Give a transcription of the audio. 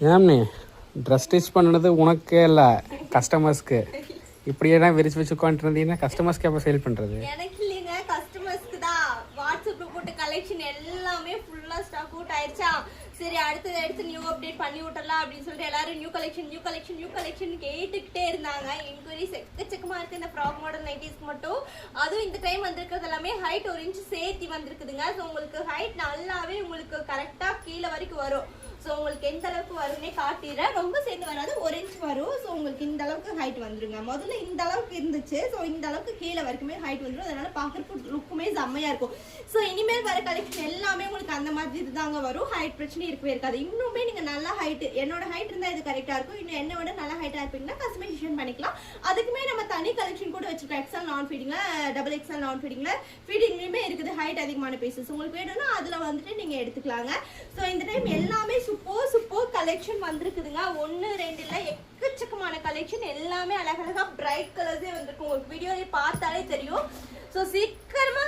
ஏம்னே dress stitch பண்ணது உனக்கே இல்லை கஸ்டமர்ஸ்க்கு இப்படியே தான் விரிச்சு வச்சு உட்காந்துருந்தீங்கன்னா கஸ்டமர்ஸ்க்கு எப்போ சேல் பண்ணுறது? எனக்கு இல்லைங்க, கஸ்டமர்ஸ்க்கு தான். வாட்ஸ்அப்ல போட்ட கலெக்ஷன் எல்லாமே ஃபுல்லா ஸ்டாக் அவுட் ஆயிடுச்சா, சரி அடுத்தது எடுத்து நியூ அப்டேட் பண்ணி விட்டலாம் அப்படின்னு சொல்லிட்டு எல்லாரும் நியூ கலெக்ஷன் கேட்டுக்கிட்டே இருந்தாங்க. என்கொயரிஸ் எக்கச்சக்கமா இருக்கு இந்த ஃப்ராக் மாடல் நைட்டிஸ்க்கு மட்டும். அதுவும் இந்த டைம் வந்திருக்கிறது எல்லாமே ஹைட் 1 இன்ச் சேர்த்தி வந்திருக்குதுங்க. ஸோ உங்களுக்கு ஹைட் நல்லாவே உங்களுக்கு கரெக்டா கீழே வரைக்கும் வரும். ஸோ உங்களுக்கு எந்த அளவுக்கு வரும்னே காட்டிடுறேன். ரொம்ப சேர்ந்து வராது, 1 இன்ச் வரும். ஸோ உங்களுக்கு இந்த அளவுக்கு ஹைட் வந்துருங்க. முதல்ல இந்த அளவுக்கு இருந்துச்சு, ஸோ இந்த அளவுக்கு கீழே வரைக்குமே ஹைட் வந்துடும். அதனால பார்க்கறதுக்கு லுக்குமே செம்மையா இருக்கும். ஸோ இனிமேல் வர கலெக்ஷன் எல்லாமே உங்களுக்கு அந்த மாதிரி தாங்க வரும். ஹைட் பிரச்சனை இருக்கவே இருக்காது. இன்னுமே நீங்க நல்லா ஹைட், என்னோட ஹைட் இருந்தா இது கரெக்டா இருக்கும். இன்னும் என்ன விட நல்லா ஹைட்டா இருப்பீங்கன்னா கஸ்டமைசேஷன் பண்ணிக்கலாம். அதுக்குமே நம்ம தனி கலெக்ஷன் கூட வச்சிருக்கோம். எக்ஸல் நான் ஃபீடிங்ல, டபுள் எக்ஸல் நான் ஃபீடிங்ல, ஃபீடிங்லயுமே இருக்குது ஹைட் அதிகமான பீசஸ். உங்களுக்கு வேணும்னா அதுல வந்துட்டு நீங்க எடுத்துக்கலாங்க. ஸோ இந்த டைம் எல்லாமே சூப்பர் கலெக்ஷன் வந்திருக்குதுங்க. 1 2 இல்ல, எக்கச்சக்கமான கலெக்ஷன். எல்லாமே அழகழகா பிரைட் கலர்ஸே வந்திருக்கும். உங்களுக்கு வீடியோல பார்த்தாலே தெரியும். ஸோ சீக்கிரமா